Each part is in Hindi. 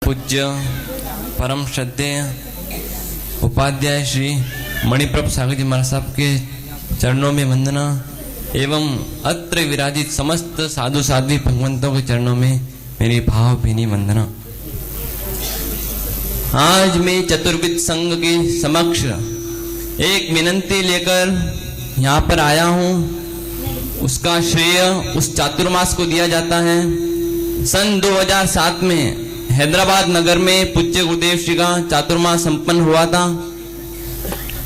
पूज्य परम श्रद्धेय उपाध्याय श्री मणिप्रभ सागर जी महाराज साहब के चरणों में वंदना एवं अत्र विराजित समस्त साधु साध्वी भगवंतों के चरणों में मेरी भावभीनी वंदना। आज मैं चतुर्विद संघ के समक्ष एक विनंती लेकर यहाँ पर आया हूँ। उसका श्रेय उस चातुर्मास को दिया जाता है। सन 2007 में हैदराबाद नगर में पूज्य गुरुदेव श्री का चातुर्मास संपन्न हुआ था।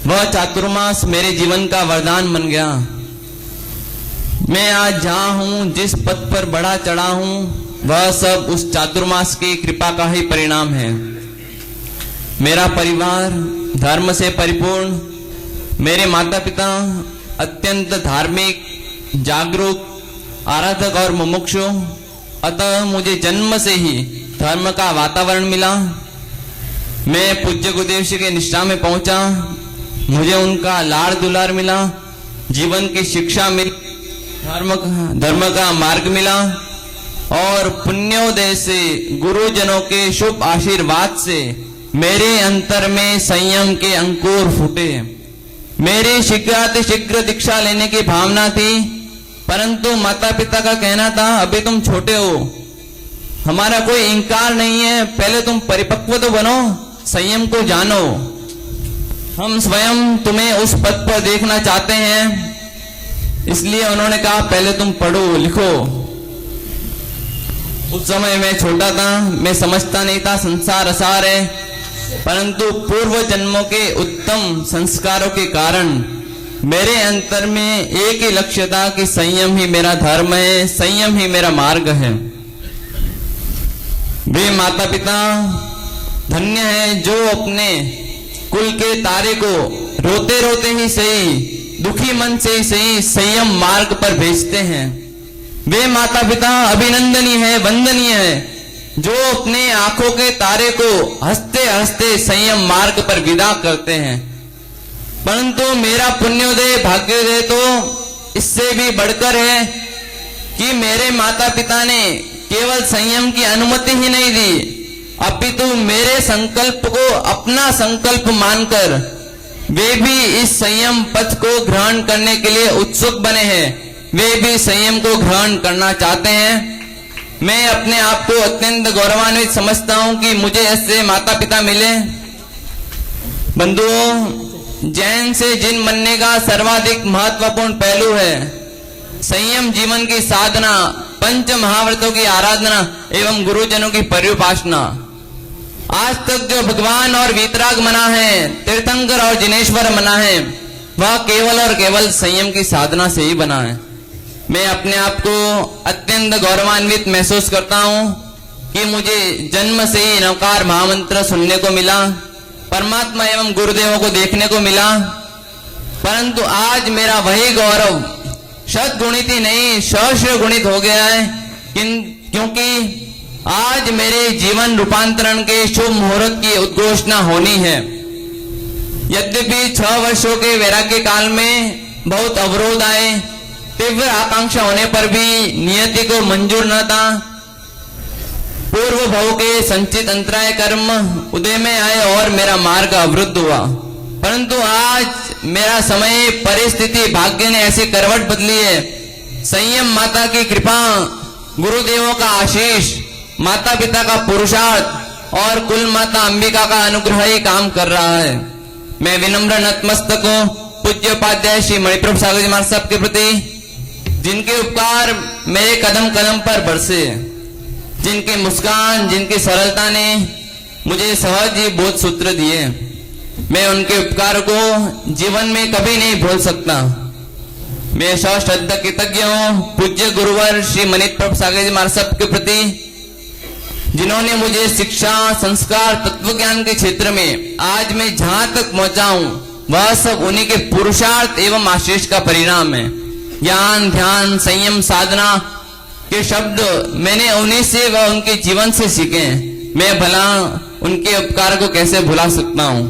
वह चातुर्मास मेरे जीवन का वरदान बन गया। मैं आज जहाँ हूँ, जिस पद पर बढ़ा चढ़ा हूँ, वह सब उस चातुर्मास की कृपा का ही परिणाम है। मेरा परिवार धर्म से परिपूर्ण, मेरे माता पिता अत्यंत धार्मिक, जागरूक, आराधक और मुमुक्षु, अतः मुझे जन्म से ही धर्म का वातावरण मिला। मैं पूज्य गुरुदेव श्री के निष्ठा में पहुंचा, मुझे उनका लाड़ दुलार मिला, जीवन की शिक्षा मिली, धर्म का मार्ग मिला और पुण्योदय से गुरुजनों के शुभ आशीर्वाद से मेरे अंतर में संयम के अंकुर फूटे। मेरी शीघ्र दीक्षा लेने की भावना थी, परंतु माता पिता का कहना था अभी तुम छोटे हो, हमारा कोई इंकार नहीं है, पहले तुम परिपक्व तो बनो, संयम को जानो, हम स्वयं तुम्हें उस पद पर देखना चाहते हैं। इसलिए उन्होंने कहा पहले तुम पढ़ो लिखो। उस समय मैं छोटा था, मैं समझता नहीं था संसार असार है, परंतु पूर्व जन्मों के उत्तम संस्कारों के कारण मेरे अंतर में एक ही लक्ष्य था कि संयम ही मेरा धर्म है, संयम ही मेरा मार्ग है। वे माता पिता धन्य हैं जो अपने कुल के तारे को रोते रोते ही सही, दुखी मन से ही सही, संयम मार्ग पर भेजते हैं। वे माता पिता अभिनंदनीय है, वंदनीय है, जो अपने आंखों के तारे को हंसते हंसते संयम मार्ग पर विदा करते हैं। परंतु मेरा पुण्योदय भाग्योदय तो इससे भी बढ़कर है कि मेरे माता पिता ने केवल संयम की अनुमति ही नहीं दी, अपितु मेरे संकल्प को अपना संकल्प मानकर वे भी इस संयम पथ को ग्रहण करने के लिए उत्सुक बने हैं। वे भी संयम को ग्रहण करना चाहते हैं। मैं अपने आप को अत्यंत गौरवान्वित समझता हूं कि मुझे ऐसे माता पिता मिले। बंधुओं, जैन से जिन बनने का सर्वाधिक महत्वपूर्ण पहलू है संयम जीवन की साधना, पंच महाव्रतों की आराधना एवं गुरुजनों की पर्युपासना। आज तक जो भगवान और वीतराग मना है, तीर्थंकर और जिनेश्वर मना है, वह केवल और केवल संयम की साधना से ही बना है। मैं अपने आप को अत्यंत गौरवान्वित महसूस करता हूँ कि मुझे जन्म से ही नवकार महामंत्र सुनने को मिला, परमात्मा एवं गुरुदेवों को देखने को मिला। परंतु आज मेरा वही गौरव शतगुणित ही नहीं, सहस्र गुणित हो गया है, क्योंकि आज मेरे जीवन रूपांतरण के शुभ मुहूर्त की उद्घोषणा होनी है। यद्यपि 6 वर्षों के वैराग्य काल में बहुत अवरोध आए, तीव्र आकांक्षा होने पर भी नियति को मंजूर न था। पूर्व भव के संचित अंतराय कर्म उदय में आए और मेरा मार्ग अवरुद्ध हुआ। परंतु आज मेरा समय, परिस्थिति, भाग्य ने ऐसी करवट बदली है। संयम माता की कृपा, गुरुदेवों का आशीष, माता पिता का पुरुषार्थ और कुल माता अंबिका का अनुग्रह ही काम कर रहा है। मैं विनम्र नतमस्तक हूं पूज्य उपाध्याय श्री मणिप्रभ सागर जी महाराज साहब के प्रति, जिनके उपकार मेरे कदम कदम पर बरसे, जिनकी मुस्कान, जिनकी सरलता ने मुझे सहज ही बोध सूत्र दिए। मैं उनके उपकार को जीवन में कभी नहीं भूल सकता। मैं सश्रद्धा कृतज्ञ हूँ पूज्य गुरुवर श्री मणिप्रभ सागर जी महाराज साहब के प्रति, जिन्होंने मुझे शिक्षा, संस्कार, तत्व ज्ञान के क्षेत्र में आज मैं जहां तक पहुंचा हूँ वह सब उन्हीं के पुरुषार्थ एवं आशीष का परिणाम है। ज्ञान, ध्यान, संयम, साधना के शब्द मैंने उन्हीं से व उनके जीवन से सीखे हैं। मैं भला उनके उपकार को कैसे भुला सकता हूँ।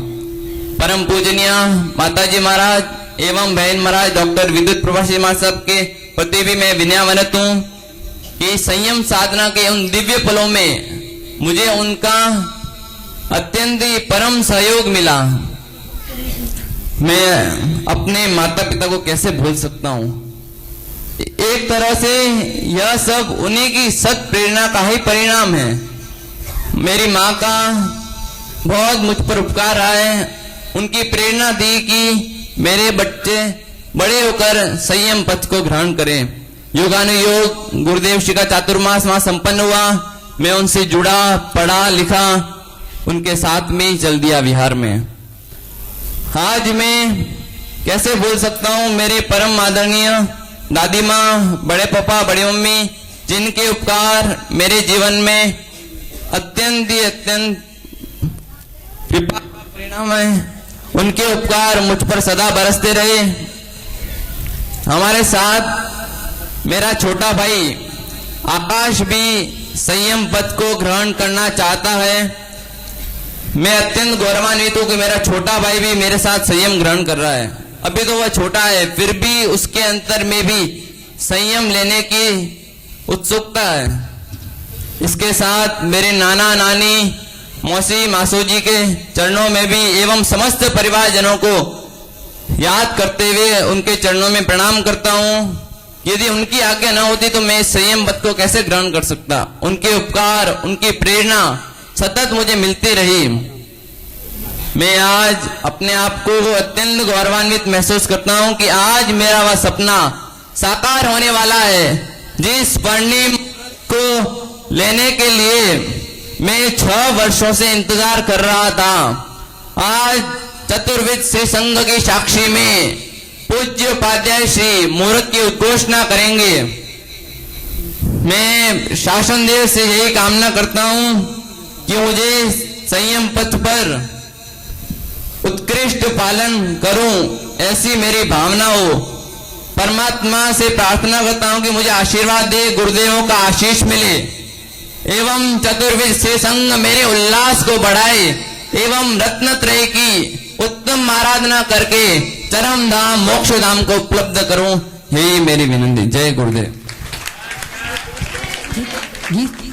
परम पूजनीय माताजी महाराज एवं बहन महाराज डॉक्टर विद्युत प्रभा जी महाराज साहब के प्रति भी मैं विनयावनत हूँ कि संयम साधना के उन दिव्य पलों में मुझे उनका अत्यंत ही परम सहयोग मिला। मैं अपने माता पिता को कैसे भूल सकता हूँ। एक तरह से यह सब उन्हीं की सत प्रेरणा का ही परिणाम है। मेरी माँ का बहुत मुझ पर उपकार रहा है। उनकी प्रेरणा दी कि मेरे बच्चे बड़े होकर संयम पथ को ग्रहण करें। योगानुयोग गुरुदेव श्री का चातुर्मास वहां संपन्न हुआ। मैं उनसे जुड़ा, पढ़ा लिखा, उनके साथ में ही चल दिया विहार में। आज मैं कैसे भूल सकता हूँ मेरे परम आदरणीय दादी माँ, बड़े पापा, बड़ी मम्मी, जिनके उपकार मेरे जीवन में अत्यंत कृपा का परिणाम है। उनके उपकार मुझ पर सदा बरसते रहे। हमारे साथ मेरा छोटा भाई आकाश भी संयम पथ को ग्रहण करना चाहता है। मैं अत्यंत गौरवान्वित हूं कि मेरा छोटा भाई भी मेरे साथ संयम ग्रहण कर रहा है। अभी तो वह छोटा है, फिर भी उसके अंतर में भी संयम लेने की उत्सुकता है। इसके साथ मेरे नाना नानी, मौसी मासू जी के चरणों में भी एवं समस्त परिवारजनों को याद करते हुए उनके चरणों में प्रणाम करता हूँ। यदि उनकी आज्ञा न होती तो मैं संयम पथ को कैसे ग्रहण कर सकता। उनके उपकार, उनकी प्रेरणा सतत मुझे मिलती रही। मैं आज अपने आप को अत्यंत गौरवान्वित महसूस करता हूँ कि आज मेरा वह सपना साकार होने वाला है। जिस स्वर्णिम को लेने के लिए मैं 6 वर्षों से इंतजार कर रहा था, आज चतुर्विद श्री संघ की साक्षी में पूज्य उपाध्याय श्री मूर्त की उद्घोषणा करेंगे। मैं शासन देव से यही कामना करता हूं कि मुझे संयम पथ पर उत्कृष्ट पालन करूं, ऐसी मेरी भावना हो। परमात्मा से प्रार्थना करता हूं कि मुझे आशीर्वाद दे, गुरुदेवों का आशीष मिले एवं चतुर्विद श्री संघ मेरे उल्लास को बढ़ाए एवं रत्नत्रय की उत्तम आराधना करके चरम धाम मोक्ष धाम को उपलब्ध करूं, यही मेरी विनंती। जय गुरुदेव। गीत